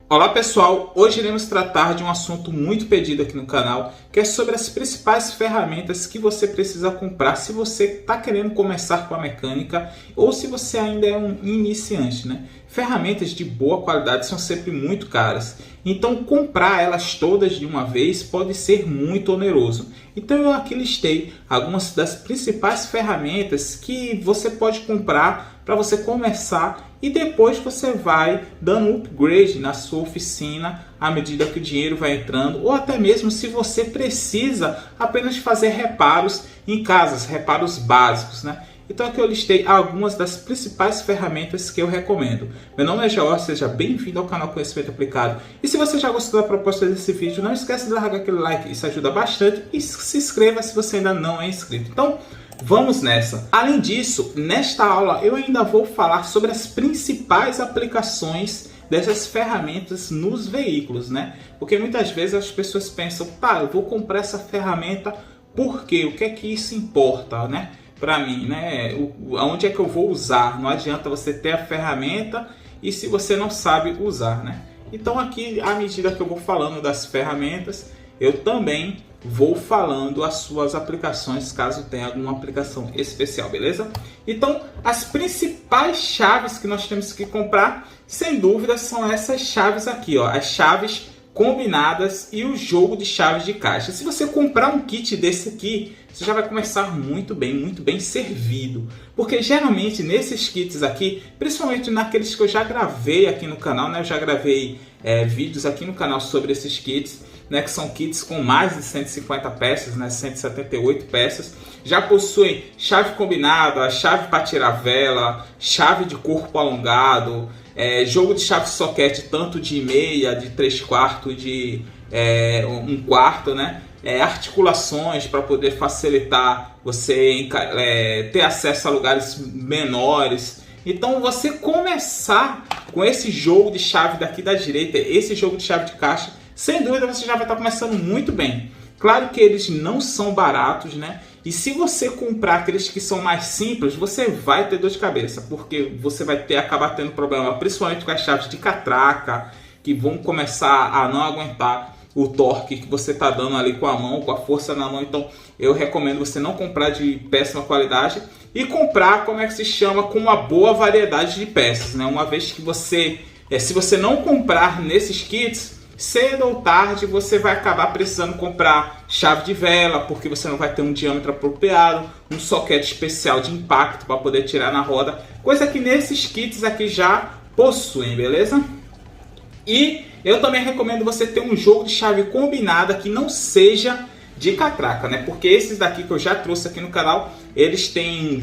Olá pessoal, hoje iremos tratar de um assunto muito pedido aqui no canal, que é sobre as principais ferramentas que você precisa comprar se você está querendo começar com a mecânica ou se você ainda é um iniciante, né? Ferramentas de boa qualidade são sempre muito caras, então comprar elas todas de uma vez pode ser muito oneroso. Então eu aqui listei algumas das principais ferramentas que você pode comprar para você começar e depois você vai dando upgrade na sua oficina à medida que o dinheiro vai entrando, ou até mesmo se você precisa apenas fazer reparos em casas, reparos básicos, né? Então aqui eu listei algumas das principais ferramentas que eu recomendo. Meu nome é George, seja bem-vindo ao canal Conhecimento Aplicado. E se você já gostou da proposta desse vídeo, não esqueça de largar aquele like, isso ajuda bastante. E se inscreva se você ainda não é inscrito. Então, vamos nessa! Além disso, nesta aula eu ainda vou falar sobre as principais aplicações dessas ferramentas nos veículos, né? Porque muitas vezes as pessoas pensam, tá, eu vou comprar essa ferramenta, por quê? O que é que isso importa, né? Para mim, né? Onde é que eu vou usar? Não adianta você ter a ferramenta e se você não sabe usar, né? Então aqui, à medida que eu vou falando das ferramentas, eu também vou falando as suas aplicações, caso tenha alguma aplicação especial, beleza? Então, as principais chaves que nós temos que comprar, sem dúvida, são essas chaves aqui, ó, as chaves combinadas e o jogo de chaves de caixa. Se você comprar um kit desse aqui, você já vai começar muito bem servido. Porque geralmente nesses kits aqui, principalmente naqueles que eu já gravei aqui no canal, né? Eu já gravei vídeos aqui no canal sobre esses kits, né, que são kits com mais de 150 peças, né, 178 peças. Já possuem chave combinada, a chave para tirar vela, chave de corpo alongado, jogo de chave soquete tanto de meia, de 3/4 e de 1/4, né? Articulações para poder facilitar você ter acesso a lugares menores. Então você começar com esse jogo de chave daqui da direita, esse jogo de chave de caixa, sem dúvida você já vai estar começando muito bem. Claro que eles não são baratos, né? E se você comprar aqueles que são mais simples, você vai ter dor de cabeça, porque você vai acabar tendo problema, principalmente com as chaves de catraca, que vão começar a não aguentar o torque que você está dando ali com a mão, com a força na mão. Então eu recomendo você não comprar de péssima qualidade e comprar, como é que se chama, com uma boa variedade de peças, né? Uma vez que você, se você não comprar nesses kits, cedo ou tarde você vai acabar precisando comprar chave de vela, porque você não vai ter um diâmetro apropriado, um soquete especial de impacto para poder tirar na roda, coisa que nesses kits aqui já possuem, beleza? E eu também recomendo você ter um jogo de chave combinada que não seja de catraca, né? Porque esses daqui que eu já trouxe aqui no canal, eles têm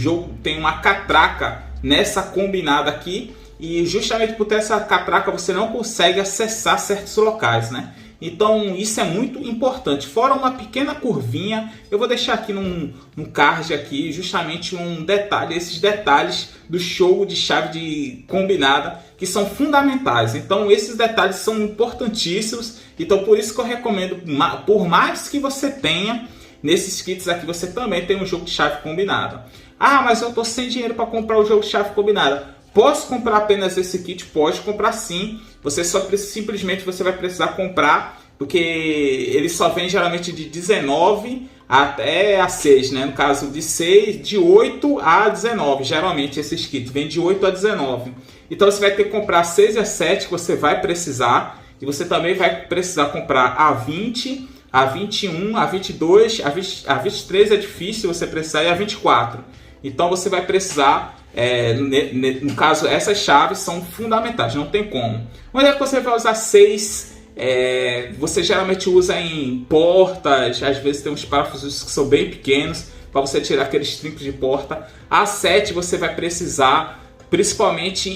uma catraca nessa combinada aqui, e justamente por ter essa catraca você não consegue acessar certos locais, né? Então isso é muito importante. Fora uma pequena curvinha, eu vou deixar aqui no card aqui justamente um detalhe, esses detalhes do jogo de chave combinada que são fundamentais. Então esses detalhes são importantíssimos. Então por isso que eu recomendo, por mais que você tenha nesses kits aqui, você também tem um jogo de chave combinada. Ah, mas eu estou sem dinheiro para comprar o jogo de chave combinada. Posso comprar apenas esse kit? Pode comprar sim. Você simplesmente você vai precisar comprar, porque ele só vem geralmente de 19 até a 6, né? No caso de 8 a 19, geralmente esses kits vêm de 8 a 19. Então você vai ter que comprar a 6 e a 7 que você vai precisar, e você também vai precisar comprar a 20, a 21, a 22, a 23 é difícil você precisar, e a 24. Então você vai precisar, no caso, essas chaves são fundamentais, não tem como. Onde é que você vai usar 6? Você geralmente usa em portas, às vezes tem uns parafusos que são bem pequenos, para você tirar aqueles trincos de porta. A 7 você vai precisar, principalmente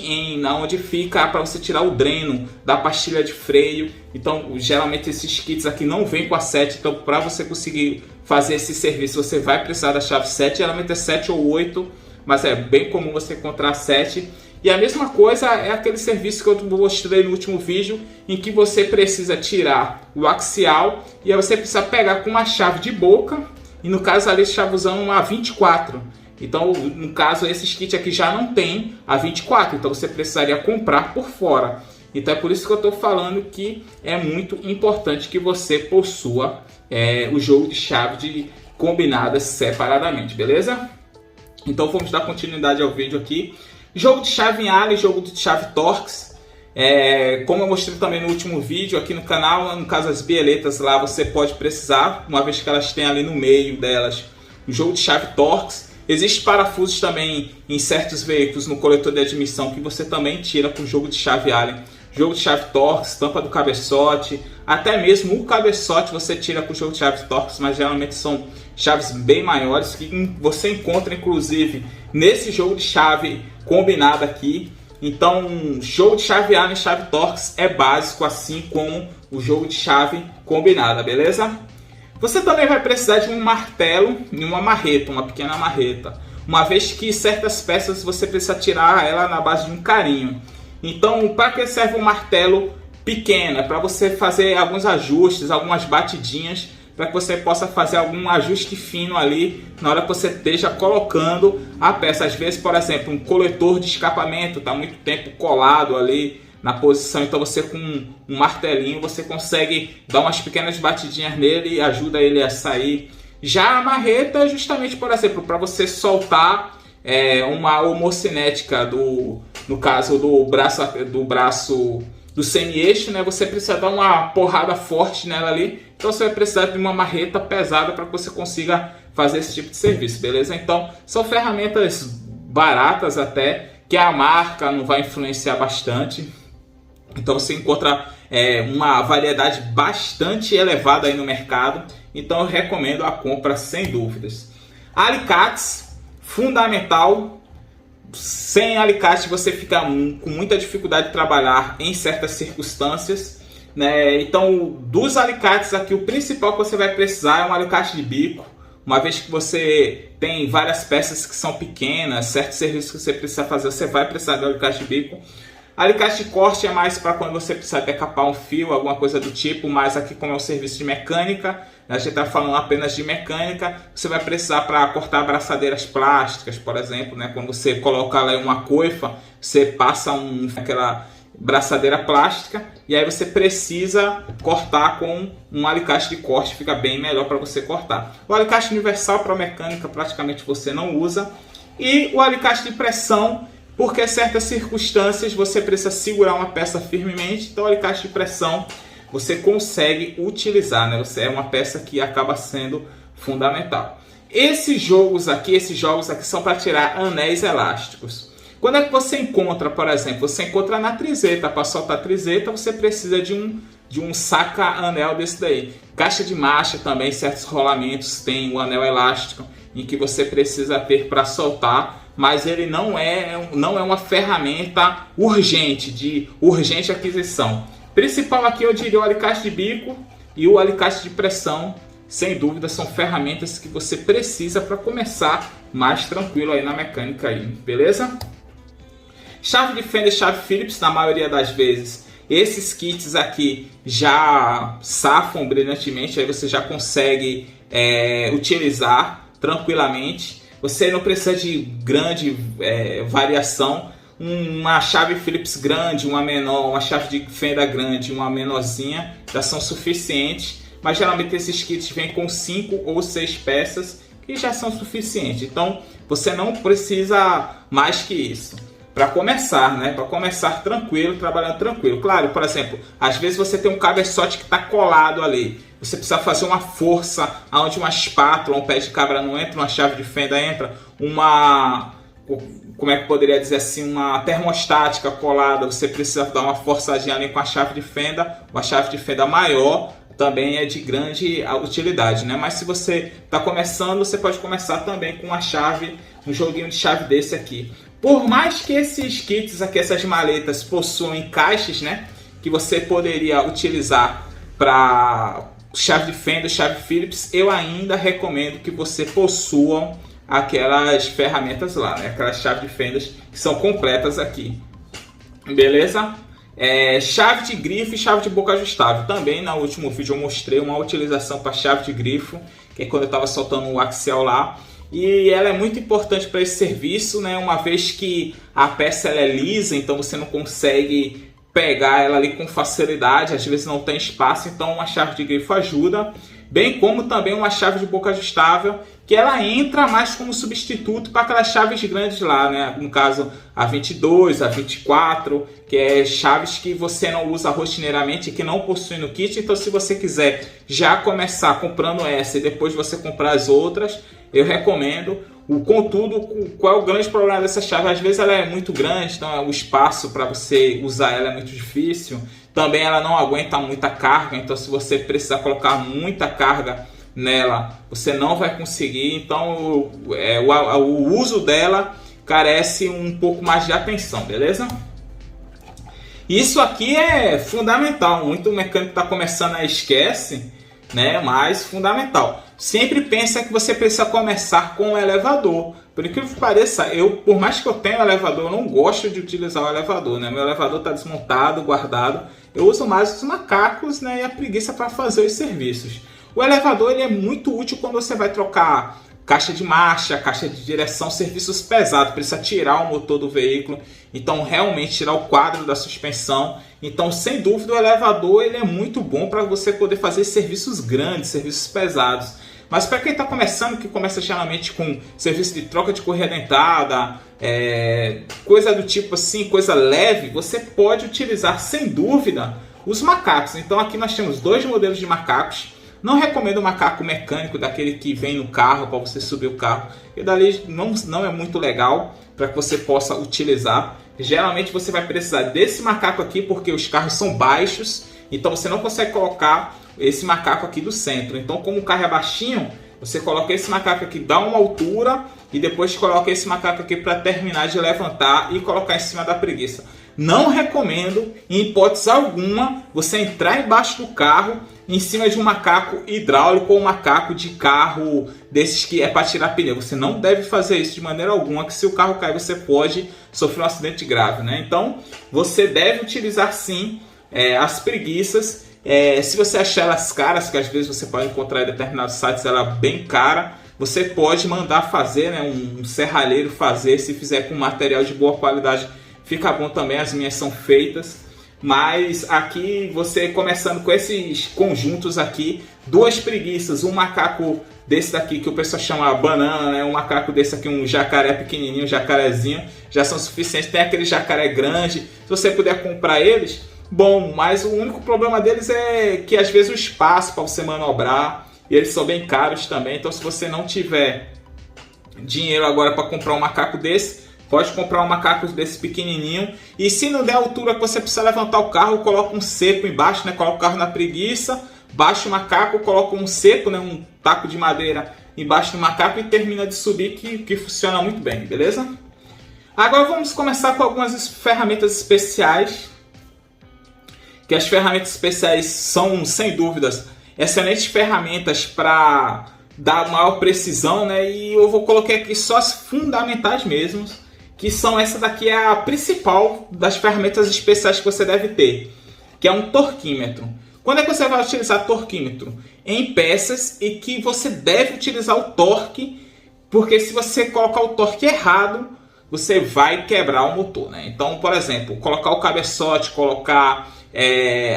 onde fica para você tirar o dreno da pastilha de freio. Então geralmente esses kits aqui não vêm com a 7, então para você conseguir fazer esse serviço você vai precisar da chave 7, geralmente é 7 ou 8, mas é bem comum você encontrar 7. E a mesma coisa é aquele serviço que eu mostrei no último vídeo, em que você precisa tirar o axial e aí você precisa pegar com uma chave de boca, e no caso ali estava usando uma 24. Então no caso esses kits aqui já não tem a 24, então você precisaria comprar por fora. Então é por isso que eu estou falando que é muito importante que você possua o jogo de chave combinadas separadamente, beleza? Então vamos dar continuidade ao vídeo aqui. Jogo de chave em Allen, jogo de chave Torx. Como eu mostrei também no último vídeo aqui no canal, no caso as bieletas lá você pode precisar, uma vez que elas têm ali no meio delas o jogo de chave Torx. Existem parafusos também em certos veículos no coletor de admissão que você também tira com o jogo de chave Allen. Jogo de chave Torx, tampa do cabeçote, até mesmo o cabeçote você tira com o jogo de chave Torx, mas geralmente são chaves bem maiores que você encontra inclusive nesse jogo de chave combinado aqui. Então, jogo de chave Allen e chave Torx é básico, assim como o jogo de chave combinada, beleza? Você também vai precisar de um martelo e uma marreta, uma pequena marreta, uma vez que certas peças você precisa tirar ela na base de um carinho. Então, para que serve um martelo pequeno? É para você fazer alguns ajustes, algumas batidinhas, para que você possa fazer algum ajuste fino ali na hora que você esteja colocando a peça. Às vezes, por exemplo, um coletor de escapamento está muito tempo colado ali na posição, então você com um martelinho você consegue dar umas pequenas batidinhas nele e ajuda ele a sair. Já a marreta é justamente, por exemplo, para você soltar uma homocinética no caso do braço do semi-eixo, né? Você precisa dar uma porrada forte nela ali, então você vai precisar de uma marreta pesada para que você consiga fazer esse tipo de serviço, beleza? Então são ferramentas baratas até, que a marca não vai influenciar bastante. Então você encontra uma variedade bastante elevada aí no mercado. Então eu recomendo a compra sem dúvidas. Alicates, fundamental. Sem alicate você fica com muita dificuldade de trabalhar em certas circunstâncias, né? Então dos alicates aqui o principal que você vai precisar é um alicate de bico. Uma vez que você tem várias peças que são pequenas, certos serviços que você precisa fazer, você vai precisar de um alicate de bico. Alicate de corte é mais para quando você precisa decapar um fio, alguma coisa do tipo, mas aqui como é um serviço de mecânica, a gente está falando apenas de mecânica, você vai precisar para cortar braçadeiras plásticas, por exemplo, né? Quando você coloca lá uma coifa, você passa aquela braçadeira plástica e aí você precisa cortar com um alicate de corte, fica bem melhor para você cortar. O alicate universal para mecânica praticamente você não usa, e o alicate de pressão, porque em certas circunstâncias você precisa segurar uma peça firmemente, então o alicate de pressão você consegue utilizar, né? É uma peça que acaba sendo fundamental. Esses jogos aqui são para tirar anéis elásticos. Quando é que você encontra, por exemplo? Você encontra na trizeta. Para soltar a trizeta você precisa de um saca-anel desse daí. Caixa de marcha também, certos rolamentos tem o anel elástico em que você precisa ter para soltar, mas ele não é uma ferramenta de urgente aquisição. Principal aqui eu diria o alicate de bico e o alicate de pressão, sem dúvida são ferramentas que você precisa para começar mais tranquilo aí na mecânica aí, beleza? Chave de fenda e chave Phillips, na maioria das vezes esses kits aqui já safam brilhantemente, aí você já consegue utilizar tranquilamente. Você não precisa de grande variação. Uma chave Phillips grande, uma menor, uma chave de fenda grande, uma menorzinha já são suficientes, mas geralmente esses kits vêm com 5 ou 6 peças que já são suficientes, então você não precisa mais que isso para começar, né? Para começar tranquilo, trabalhando tranquilo. Claro, por exemplo, às vezes você tem um cabeçote que está colado ali, você precisa fazer uma força onde uma espátula, um pé de cabra não entra, uma chave de fenda entra, como é que poderia dizer assim, uma termostática colada, você precisa dar uma forçadinha ali com a chave de fenda. Uma chave de fenda maior também é de grande utilidade, né? Mas se você está começando, você pode começar também com um joguinho de chave desse aqui. Por mais que esses kits aqui, essas maletas possuem caixas, né, que você poderia utilizar para chave de fenda, chave Phillips, eu ainda recomendo que você possua aquelas ferramentas lá, né? Aquelas chaves de fendas que são completas aqui, beleza? Chave de grifo e chave de boca ajustável. Também no último vídeo eu mostrei uma utilização para chave de grifo, que é quando eu estava soltando o axial lá, e ela é muito importante para esse serviço, né? Uma vez que a peça ela é lisa, então você não consegue pegar ela ali com facilidade, às vezes não tem espaço, então uma chave de grifo ajuda, bem como também uma chave de boca ajustável, que ela entra mais como substituto para aquelas chaves grandes lá, né? No caso a 22, a 24, que é chaves que você não usa rotineiramente, que não possui no kit. Então se você quiser já começar comprando essa e depois você comprar as outras, eu recomendo. Contudo, qual é o grande problema dessa chave? Às vezes ela é muito grande, então o espaço para você usar ela é muito difícil. Também ela não aguenta muita carga, então se você precisar colocar muita carga nela, você não vai conseguir. Então o uso dela carece um pouco mais de atenção, beleza? Isso aqui é fundamental, muito mecânico está começando a esquece, né? Mas fundamental. Sempre pensa que você precisa começar com o elevador. Por incrível que pareça, por mais que eu tenha o elevador, eu não gosto de utilizar o elevador, né? Meu elevador está desmontado, guardado. Eu uso mais os macacos, né, e a preguiça para fazer os serviços. O elevador ele é muito útil quando você vai trocar caixa de marcha, caixa de direção, serviços pesados, precisa tirar o motor do veículo, então realmente tirar o quadro da suspensão. Então, sem dúvida, o elevador ele é muito bom para você poder fazer serviços grandes, serviços pesados. Mas para quem está começando, que começa geralmente com serviço de troca de correia dentada, coisa do tipo assim, coisa leve, você pode utilizar sem dúvida os macacos. Então aqui nós temos dois modelos de macacos. Não recomendo o macaco mecânico, daquele que vem no carro para você subir o carro, e dali não é muito legal para que você possa utilizar. Geralmente você vai precisar desse macaco aqui porque os carros são baixos, então você não consegue colocar esse macaco aqui do centro. Então, como o carro é baixinho, você coloca esse macaco aqui, dá uma altura, e depois coloca esse macaco aqui para terminar de levantar e colocar em cima da preguiça. Não recomendo, em hipótese alguma, você entrar embaixo do carro em cima de um macaco hidráulico ou um macaco de carro desses que é para tirar pneu. Você não deve fazer isso de maneira alguma, que se o carro cair você pode sofrer um acidente grave, né? Então você deve utilizar sim as preguiças. Se você achar elas caras, que às vezes você pode encontrar em determinados sites ela bem cara, você pode mandar fazer, né, um serralheiro fazer. Se fizer com material de boa qualidade, fica bom também. As minhas são feitas. Mas aqui você começando com esses conjuntos aqui, duas preguiças, um macaco desse daqui que o pessoal chama banana, né? Um macaco desse aqui, um jacaré pequenininho, um jacarezinho, já são suficientes. Tem aquele jacaré grande, se você puder comprar eles, bom. Mas o único problema deles é que às vezes o espaço para você manobrar, e eles são bem caros também. Então se você não tiver dinheiro agora para comprar um macaco desse, pode comprar um macaco desse pequenininho. E se não der a altura que você precisa levantar o carro, coloca um cepo embaixo, né? Coloca o carro na preguiça, baixa o macaco, coloca um cepo, né? Um taco de madeira embaixo do macaco e termina de subir, que funciona muito bem, beleza? Agora vamos começar com algumas ferramentas especiais. Que as ferramentas especiais são, sem dúvidas, excelentes ferramentas para dar maior precisão, né? E eu vou colocar aqui só as fundamentais mesmo, que são essa daqui, é a principal das ferramentas especiais que você deve ter, que é um torquímetro. Quando é que você vai utilizar torquímetro? Em peças e que você deve utilizar o torque, porque se você colocar o torque errado, você vai quebrar o motor, né? Então, por exemplo, colocar o cabeçote, colocar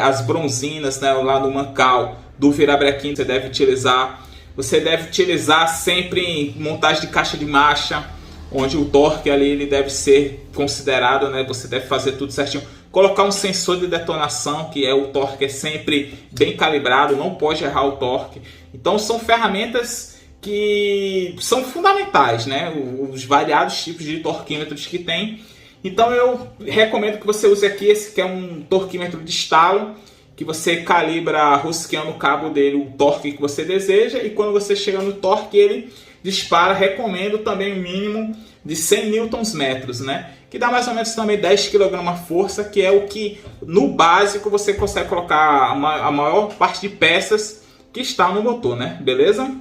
as bronzinas, né, lá no mancal do virabrequim, você deve utilizar. Você deve utilizar sempre em montagem de caixa de marcha, onde o torque ali ele deve ser considerado, né? Você deve fazer tudo certinho. Colocar um sensor de detonação, que o torque é sempre bem calibrado, não pode errar o torque. Então são ferramentas que são fundamentais, né? Os variados tipos de torquímetros que tem. Então eu recomendo que você use aqui esse, que é um torquímetro de estalo, que você calibra rosqueando o cabo dele o torque que você deseja, e quando você chega no torque ele dispara. Recomendo também um mínimo de 100 Nm, né? Que dá mais ou menos também 10 kg força, que é o que no básico você consegue colocar a maior parte de peças que está no motor, né? Beleza?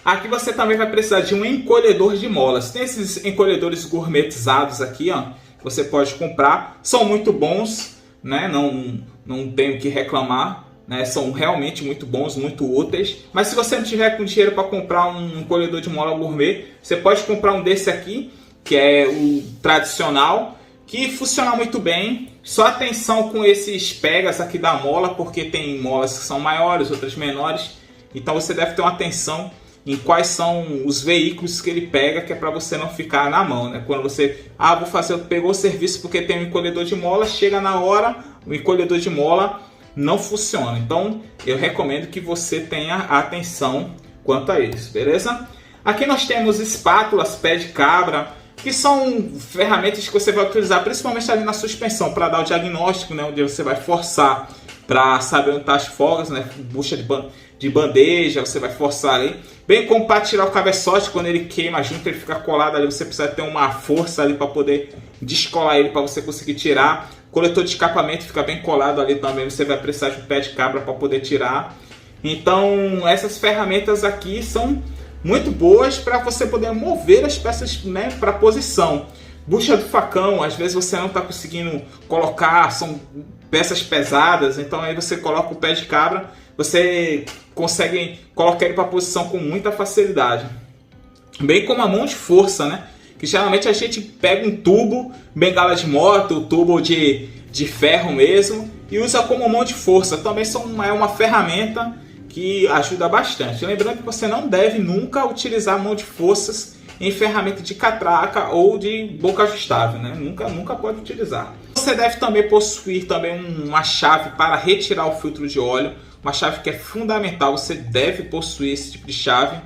Aqui você também vai precisar de um encolhedor de molas. Tem esses encolhedores gourmetizados aqui, ó, que você pode comprar. São muito bons, né? Não tenho o que reclamar, né? São realmente muito bons, muito úteis. Mas se você não tiver com dinheiro para comprar um encolhedor de mola gourmet, você pode comprar um desse aqui, que é o tradicional, que funciona muito bem. Só atenção com esses pegas aqui da mola, porque tem molas que são maiores, outras menores. Então você deve ter uma atenção em quais são os veículos que ele pega, que é para você não ficar na mão, né? Quando você, pegou o serviço porque tem um encolhedor de mola, chega na hora, o encolhedor de mola não funciona. Então eu recomendo que você tenha atenção quanto a isso, beleza? Aqui nós temos espátulas, pé de cabra, que são ferramentas que você vai utilizar principalmente ali na suspensão, para dar o diagnóstico, né? Onde você vai forçar para saber onde estão as folgas, né? Bucha de bandeja, você vai forçar ali. Bem como para tirar o cabeçote, quando ele queima junto, ele fica colado ali, você precisa ter uma força ali para poder descolar ele, para você conseguir tirar. Coletor de escapamento fica bem colado ali também, você vai precisar de um pé de cabra para poder tirar. Então essas ferramentas aqui são muito boas para você poder mover as peças, né, para posição. Bucha do facão, às vezes você não está conseguindo colocar, são peças pesadas, então aí você coloca o pé de cabra, você consegue colocar ele para posição com muita facilidade. Bem como a mão de força, né? Que geralmente a gente pega um tubo, bengala de moto, tubo de ferro mesmo, e usa como mão de força. Também é uma ferramenta que ajuda bastante. Lembrando que você não deve nunca utilizar a mão de forças em ferramenta de catraca ou de boca ajustável, né? Nunca pode utilizar. Você deve também possuir uma chave para retirar o filtro de óleo, uma chave que é fundamental, você deve possuir esse tipo de chave,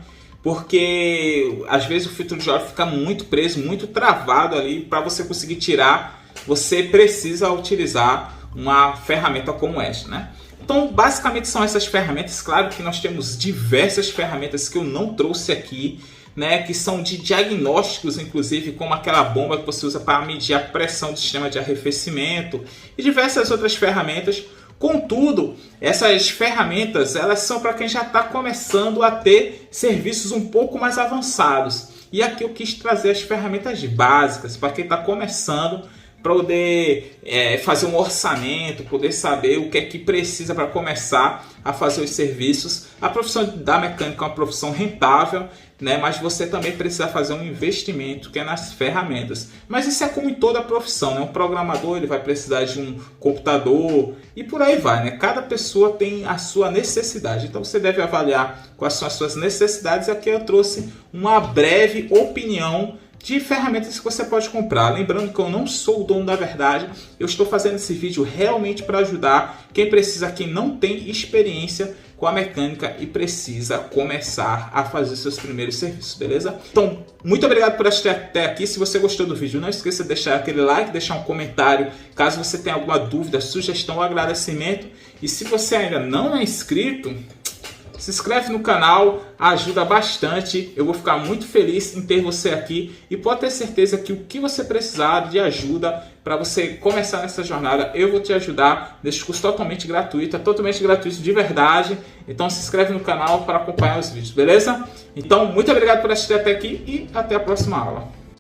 porque às vezes o filtro de óleo fica muito preso, muito travado ali. Para você conseguir tirar, você precisa utilizar uma ferramenta como esta, né? Então basicamente são essas ferramentas. Claro que nós temos diversas ferramentas que eu não trouxe aqui, né, que são de diagnósticos, inclusive como aquela bomba que você usa para medir a pressão do sistema de arrefecimento e diversas outras ferramentas. Contudo, essas ferramentas elas são para quem já está começando a ter serviços um pouco mais avançados. E aqui eu quis trazer as ferramentas básicas para quem está começando, para poder fazer um orçamento, poder saber o que é que precisa para começar a fazer os serviços. A profissão da mecânica é uma profissão rentável, né? Mas você também precisa fazer um investimento que é nas ferramentas. Mas isso é como em toda profissão, né? Um programador ele vai precisar de um computador e por aí vai, né? Cada pessoa tem a sua necessidade, então você deve avaliar quais são as suas necessidades. Aqui eu trouxe uma breve opinião de ferramentas que você pode comprar. Lembrando que eu não sou o dono da verdade, eu estou fazendo esse vídeo realmente para ajudar quem precisa, quem não tem experiência com a mecânica e precisa começar a fazer seus primeiros serviços, beleza? Então, muito obrigado por assistir até aqui. Se você gostou do vídeo, não esqueça de deixar aquele like, deixar um comentário caso você tenha alguma dúvida, sugestão ou agradecimento. E se você ainda não é inscrito, se inscreve no canal, ajuda bastante. Eu vou ficar muito feliz em ter você aqui e pode ter certeza que o que você precisar de ajuda para você começar nessa jornada, eu vou te ajudar. Deixo curso totalmente gratuito, é totalmente gratuito de verdade. Então se inscreve no canal para acompanhar os vídeos, beleza? Então muito obrigado por assistir até aqui e até a próxima aula.